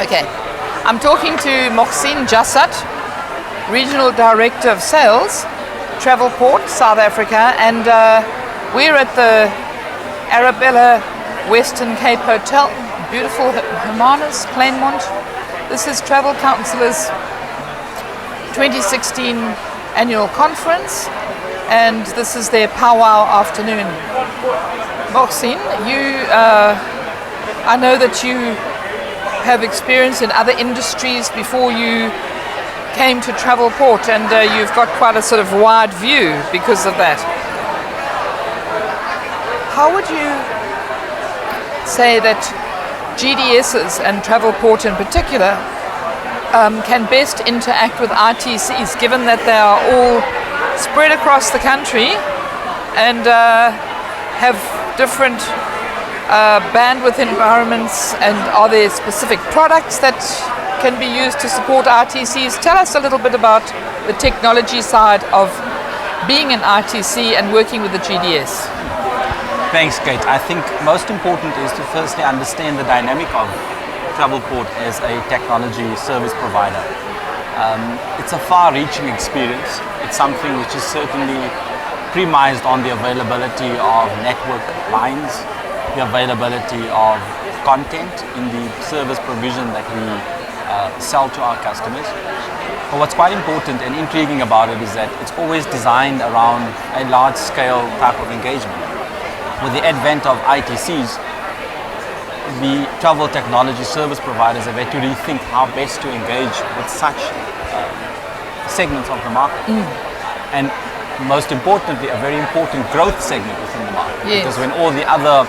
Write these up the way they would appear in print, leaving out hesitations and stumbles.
Okay, I'm talking to Moshin Jassat, Regional Director of Sales, Travelport, South Africa, and we're at the Arabella Western Cape Hotel, beautiful Hermanus, Kleinmond. This is Travel Counsellors 2016 Annual Conference, and this is their powwow afternoon. Mohsin, I know that you have experience in other industries before you came to Travelport, and you've got quite a sort of wide view because of that. How would you say that GDSs and Travelport in particular can best interact with RTCs, given that they are all spread across the country and have different bandwidth environments, and are there specific products that can be used to support RTCs? Tell us a little bit about the technology side of being an RTC and working with the GDS. Thanks, Kate. I think most important is to firstly understand the dynamic of Travelport as a technology service provider. It's a far-reaching experience. It's something which is certainly premised on the availability of network lines, the availability of content in the service provision that we sell to our customers. But what's quite important and intriguing about it is that it's always designed around a large-scale type of engagement. With the advent of ITCs, the travel technology service providers have had to rethink how best to engage with such segments of the market. And most importantly, a very important growth segment within the market. Yes. Because when all the other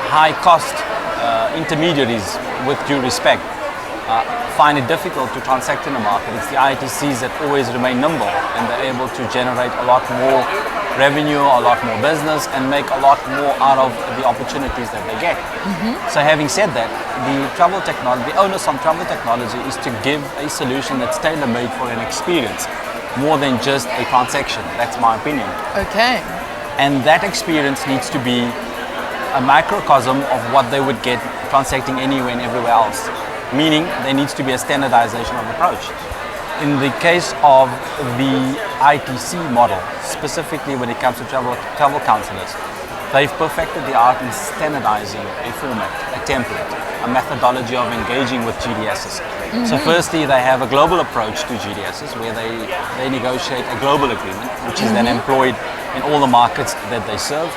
high-cost intermediaries, with due respect, find it difficult to transact in the market, it's the ITCs that always remain nimble, and they're able to generate a lot more revenue, a lot more business, and make a lot more out of the opportunities that they get. So having said that, the onus on travel technology is to give a solution that's tailor-made for an experience, more than just a transaction. That's my opinion. Okay. And that experience needs to be a microcosm of what they would get transacting anywhere and everywhere else. Meaning there needs to be a standardization of approach. In the case of the ITC model, specifically when it comes to travel counselors, they've perfected the art in standardizing a format, a template, a methodology of engaging with GDSs. So firstly, they have a global approach to GDSs where they negotiate a global agreement, which is then employed in all the markets that they serve.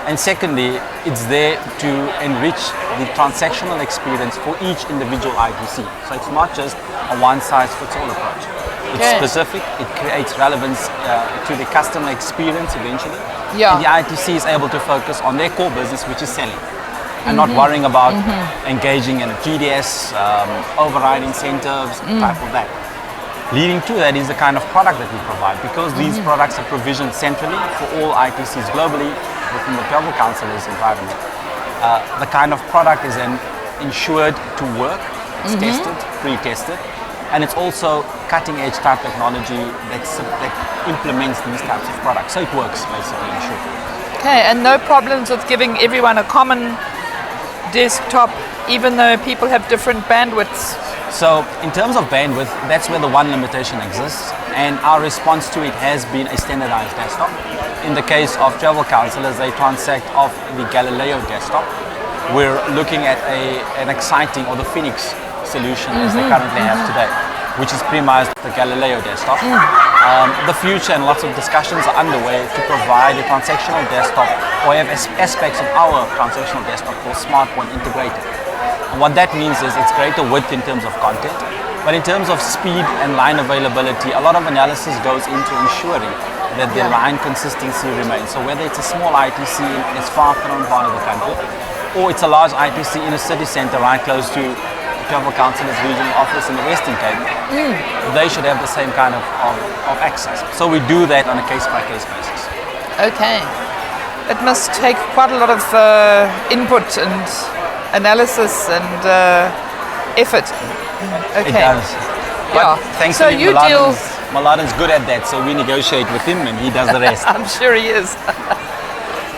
And secondly, it's there to enrich the transactional experience for each individual ITC. So it's not just a one-size-fits-all approach. It's specific, it creates relevance to the customer experience eventually. And the ITC is able to focus on their core business, which is selling, and not worrying about engaging in a GDS, override incentives, type of that. Leading to that is the kind of product that we provide, because these products are provisioned centrally for all ITCs globally within the Travel Counsellors environment. The kind of product is then insured to work, it's tested, pre-tested, and it's also cutting-edge type technology that implements these types of products. So it works basically in short. Okay, and no problems with giving everyone a common desktop, even though people have different bandwidths? So in terms of bandwidth, that's where the one limitation exists, and our response to it has been a standardized desktop. In the case of Travel Counsellors, they transact off the Galileo desktop. We're looking at an exciting, or the Phoenix solution as they currently have today, which is premised the Galileo desktop. The future and lots of discussions are underway to provide a transactional desktop, or have aspects of our transactional desktop called SmartPoint integrated. And what that means is it's greater width in terms of content, but in terms of speed and line availability, a lot of analysis goes into ensuring that the line consistency remains. So whether it's a small ITC in a far-flung part of the country, or it's a large ITC in a city centre right close to Travel Counsellors regional office in the Western Cape, they should have the same kind of access. So we do that on a case-by-case basis. Okay. It must take quite a lot of input and analysis and effort. Okay. It does. But thankfully, so Maladen's good at that, so we negotiate with him and he does the rest. I'm sure he is.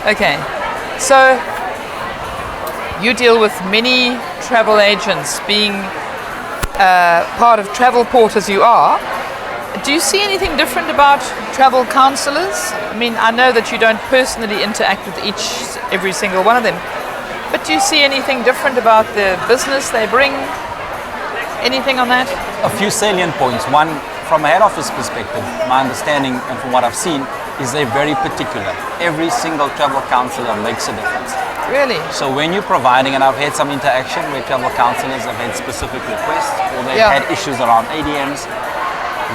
Okay. So you deal with many travel agents, being part of Travelport as you are. Do you see anything different about travel counsellors? I mean, I know that you don't personally interact with every single one of them, but do you see anything different about the business they bring? Anything on that? A few salient points. One, from a head office perspective, my understanding and from what I've seen is they're very particular. Every single travel counsellor makes a difference. Really? So when you're providing, and I've had some interaction where travel counsellors have had specific requests or they've had issues around ADMs,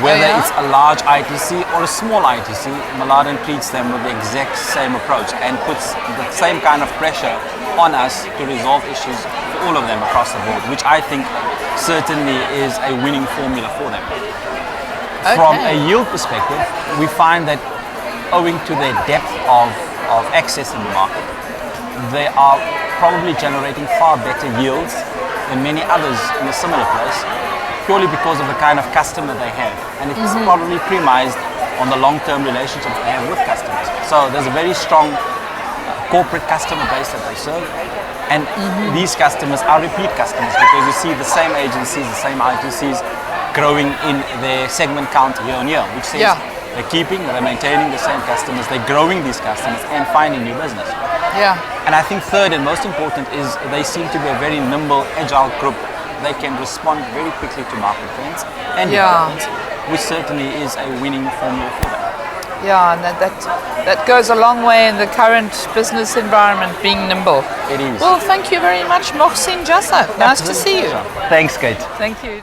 whether it's a large ITC or a small ITC, Maladen treats them with the exact same approach and puts the same kind of pressure on us to resolve issues for all of them across the board, which I think certainly is a winning formula for them. From a yield perspective, we find that owing to their depth of access in the market, they are probably generating far better yields than many others in a similar place, purely because of the kind of customer they have. And it's probably premised on the long-term relationships they have with customers. So there's a very strong corporate customer base that they serve. And these customers are repeat customers because you see the same agencies, the same ITCs growing in their segment count year on year, which says they're maintaining the same customers, they're growing these customers and finding new business. Yeah. And I think third and most important is they seem to be a very nimble, agile group. They can respond very quickly to market trends and developments, which certainly is a winning formula for them. Yeah, and that goes a long way in the current business environment, being nimble. It is. Well, thank you very much, Moshin Jassat. Nice to see you. Thanks, Kate. Thank you.